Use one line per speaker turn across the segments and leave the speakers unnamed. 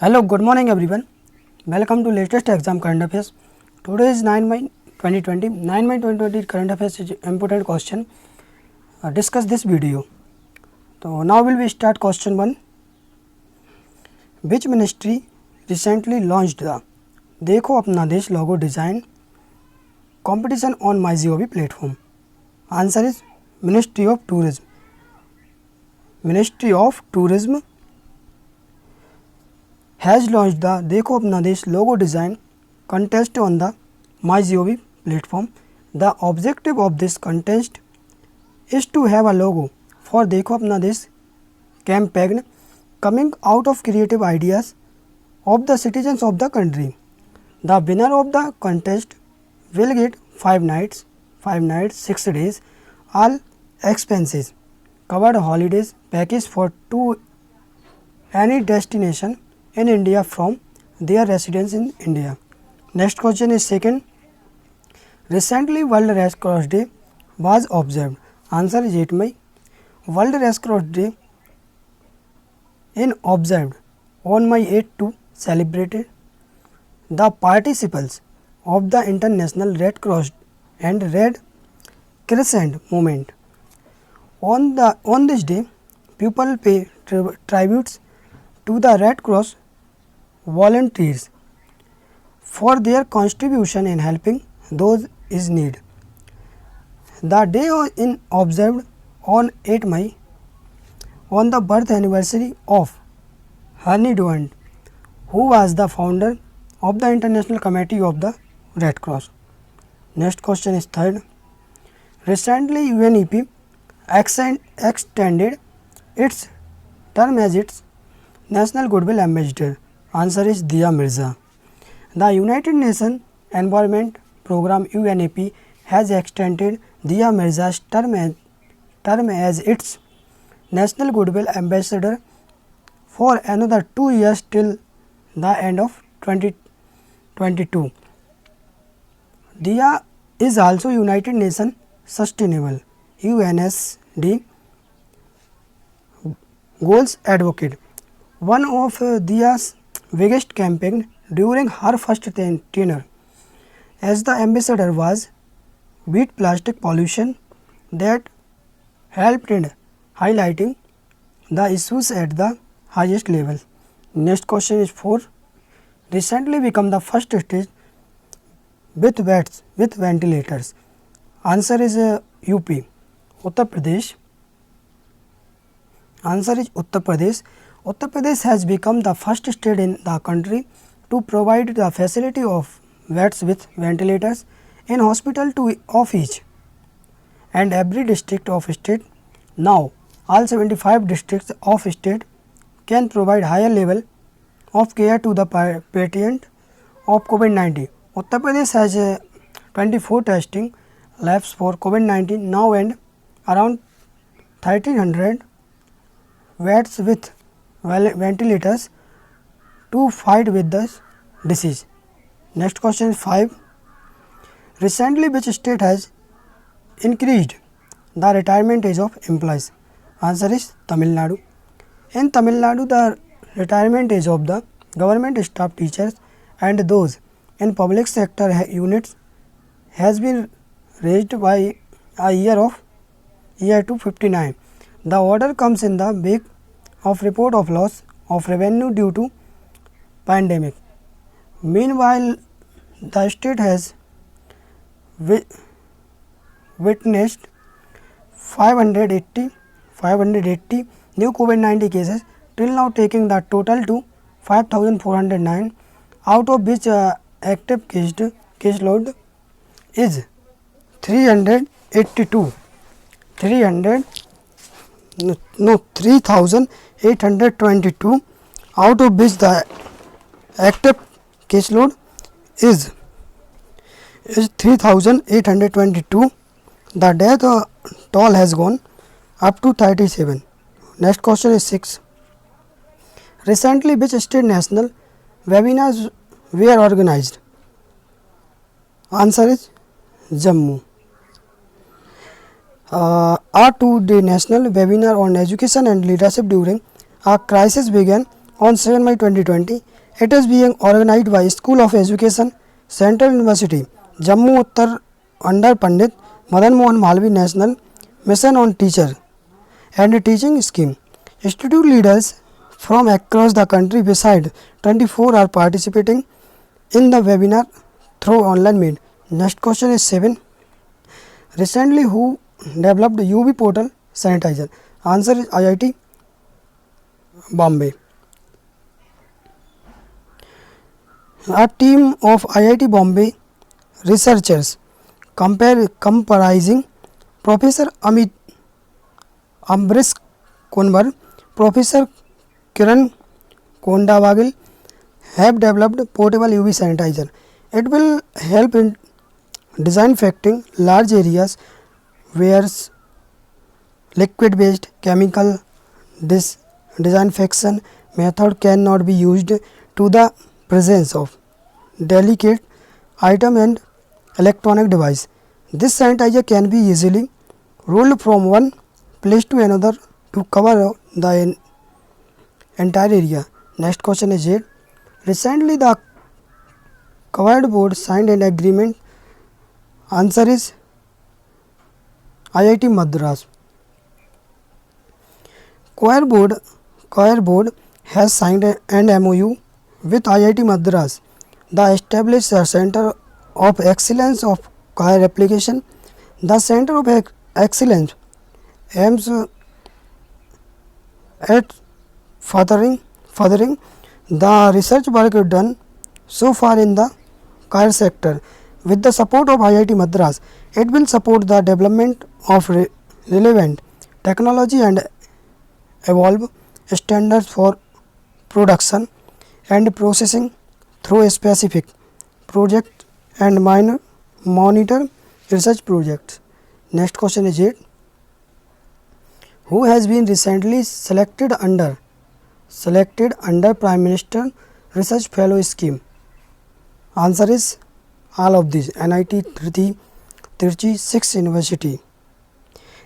Hello, good morning everyone. Welcome to latest exam current affairs. Today is 9 May 2020. 9 May 2020 current affairs is important question. Discuss this video. So now will we start question 1. Which ministry recently launched the देखो अपना देश logo design competition on MyGov platform? Answer is Ministry of Tourism. Ministry of Tourism has launched the देखो अपना देश logo design contest on the MyGov platform. The objective of this contest is to have a logo for देखो अपना देश campaign coming out of creative ideas of the citizens of the country. The winner of the contest will get 5 nights, 6 days, all expenses covered holidays package for to any destination in India from their residence in India. Next question is second. Recently World Red Cross Day was observed. Answer is 8 May. World Red Cross Day in observed on May 8 to celebrated the participants of the International Red Cross and Red Crescent movement. On this day, people pay tributes to the Red Cross volunteers for their contribution in helping those in need. The day is observed on 8 May on the birth anniversary of Henry Dunant, who was the founder of the International Committee of the Red Cross. Next question is third. Recently UNEP extended its term as its National Goodwill Ambassador. Answer is Dia Mirza. The United Nations Environment Program UNEP has extended Dia Mirza's term as its National Goodwill Ambassador for another 2 years till the end of 2022. Dia is also United Nations Sustainable UNSD goals advocate. One of Dia's biggest campaign during her first tenure as the ambassador was beat plastic pollution that helped in highlighting the issues at the highest level. Next question is 4. Recently become the first state with beds with ventilators. Answer is UP. Uttar Pradesh. Answer is Uttar Pradesh. Uttar Pradesh has become the first state in the country to provide the facility of beds with ventilators in hospital of each and every district of state. Now, all 75 districts of state can provide higher level of care to the patient of COVID-19. Uttar Pradesh has 24 testing labs for COVID-19 now and around 1300 beds with ventilators to fight with the disease. Next question is 5. Recently which state has increased the retirement age of employees? Answer is Tamil Nadu. In Tamil Nadu, the retirement age of the government staff teachers and those in public sector units has been raised by a year to 59. The order comes in the wake of report of loss of revenue due to pandemic. Meanwhile, the state has witnessed 580 new COVID-19 cases till now, taking the total to 5,409, out of which active caseload is 3,822, out of which the active caseload is 3,822. The death toll has gone up to 37. Next question is 6. Recently which state national webinars were organized? Answer is Jammu. A 2-day national webinar on education and leadership during a crisis began on 7 May 2020. It is being organized by School of Education, Central University, Jammu Uttar under Pandit Madan Mohan Malvi National Mission on Teacher and Teaching Scheme. Institute leaders from across the country beside 24 are participating in the webinar through online meet. Next question is 7. Recently, who developed UV portal sanitizer? Answer is IIT Bombay. A team of IIT Bombay researchers comprising Professor Ambrish Kunwar, Professor Kiran Kondawagil have developed portable UV sanitizer. It will help in disinfecting large areas where liquid based chemical disinfection method cannot be used to the presence of delicate item and electronic device. This sanitizer can be easily rolled from one place to another to cover the entire area. Next question is 8. Recently the Covered Board signed an agreement. Answer is IIT Madras. Covered Board has signed an MOU with IIT Madras, the established Center of Excellence of Coir Application. The Center of Excellence aims at furthering the research work done so far in the Coir sector. With the support of IIT Madras, it will support the development of relevant technology and evolve standards for production and processing through a specific project and monitor research projects. Next question is 8. Who has been recently selected under Prime Minister Research Fellow Scheme? Answer is all of these. NIT Trichy 6 University.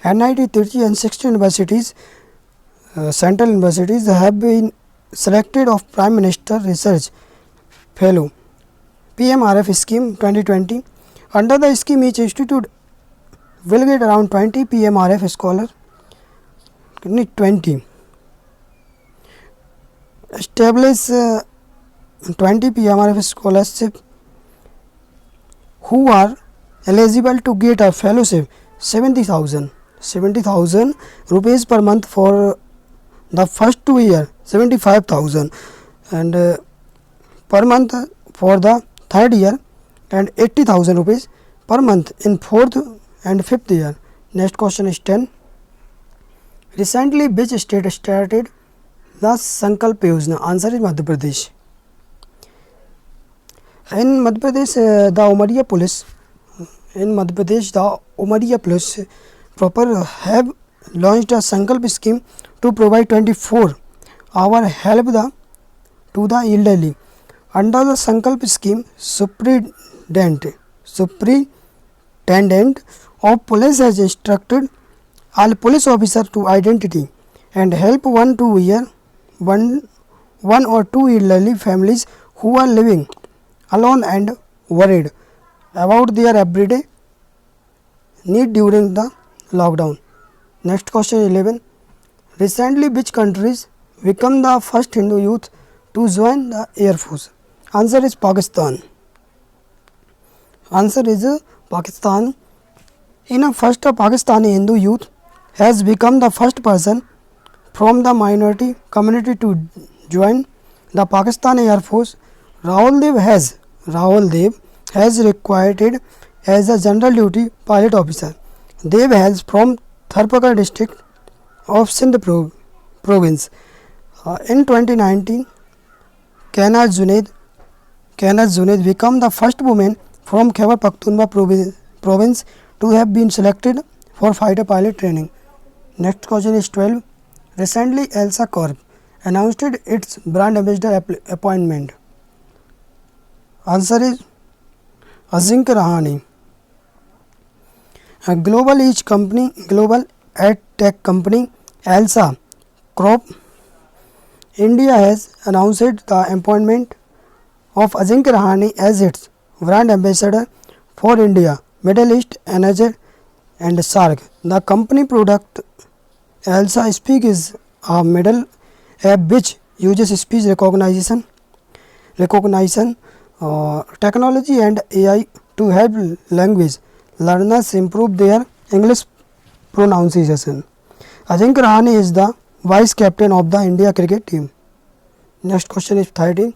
NIT Trichy and 6 universities, central universities have been selected of Prime Minister Research Fellow PMRF scheme 2020. Under the scheme, each institute will get around 20 PMRF scholars. 20 establish 20 PMRF scholarship who are eligible to get a fellowship 70,000 rupees per month for the first 2 years, 75,000 and per month for the third year and 80,000 rupees per month in fourth and fifth year. Next question is 10. Recently, which state started the Sankalp Yojana? Answer is Madhya Pradesh. In Madhya Pradesh, the Umaria Police proper have launched a Sankalp scheme to provide 24-hour help to the elderly. Under the Sankalp scheme, Superintendent of Police has instructed all police officers to identify and help one or two elderly families who are living alone and worried about their everyday need during the lockdown. Next question 11. Recently, which countries become the first Hindu youth to join the Air Force? Answer is Pakistan. Answer is Pakistan. In a first, a Pakistani Hindu youth has become the first person from the minority community to join the Pakistani Air Force. Rahul Dev has recruited as a general duty pilot officer. Dev hails from Tharpakar district of Sindh province. In 2019, Kainaz Junaid became the first woman from Khyber Pakhtunkhwa province to have been selected for fighter pilot training. Next question is 12. Recently, Elsa Corp announced its brand ambassador appointment. Answer is Ajinkya Rahane. A global ad tech company Elsa Corp India has announced the appointment of Ajinkya Rahane as its brand ambassador for India, Middle East, Energy and SAARC. The company product Elsa Speak is a middle app which uses speech recognition technology and AI to help language learners improve their English pronunciation. Ajinkya Rahane is the vice captain of the India cricket team. Next question is 13.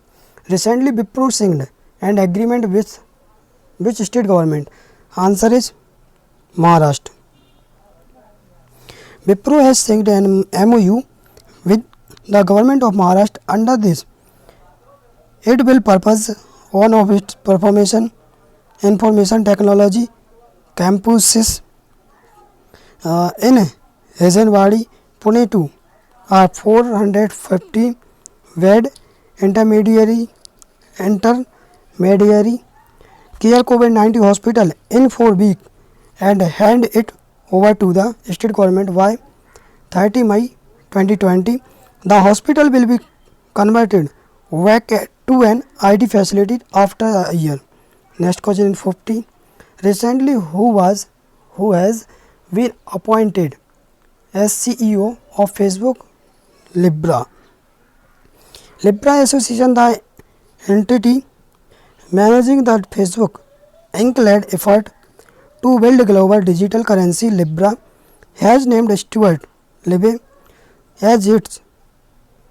Recently Wipro signed an agreement with which state government? Answer is Maharashtra. Wipro has signed an MOU with the government of Maharashtra. Under this, it will purpose one of its information technology campuses in Hazenwadi, Pune 2 are 450 bed intermediary care COVID-19 hospital in 4 weeks and hand it over to the state government by 30 May 2020. The hospital will be converted back to an IT facility after a year. Next question in 50. Recently, who has been appointed as CEO of Facebook? Libra. Libra Association, the entity managing the Facebook Inc. effort to build global digital currency, Libra has named Stuart Libby as its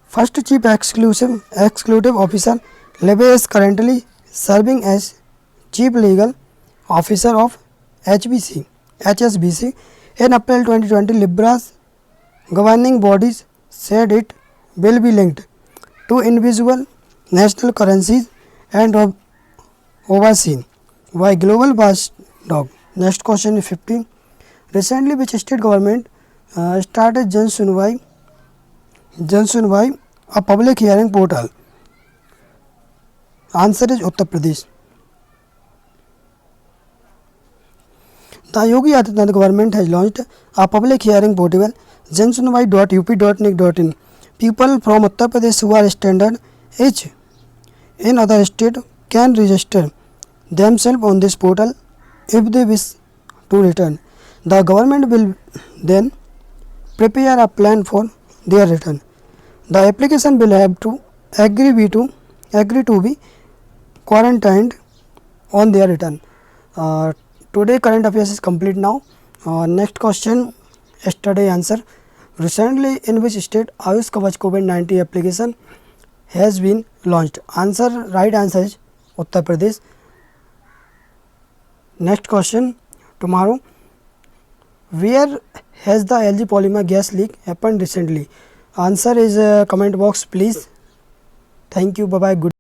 first chief executive officer. Libby is currently serving as chief legal officer of HSBC. In April 2020, Libra's governing bodies said it will be linked to individual national currencies and overseen by global watchdog. Next question is 15. Recently, which state government started Jan Sunwai, a public hearing portal? Answer is Uttar Pradesh. The Yogi Adityanath government has launched a public hearing portal jansunwai.up.nic.in. People from Uttar Pradesh who are standard age in other state can register themselves on this portal if they wish to return. The government will then prepare a plan for their return. The application will have to agree to be quarantined on their return. Today current affairs is complete now. Next question, yesterday answer. Recently, in which state Ayush Kavach COVID-19 application has been launched? Right answer is Uttar Pradesh. Next question tomorrow. Where has the LG polymer gas leak happened recently? Answer is comment box please. Thank you. Bye bye. Good.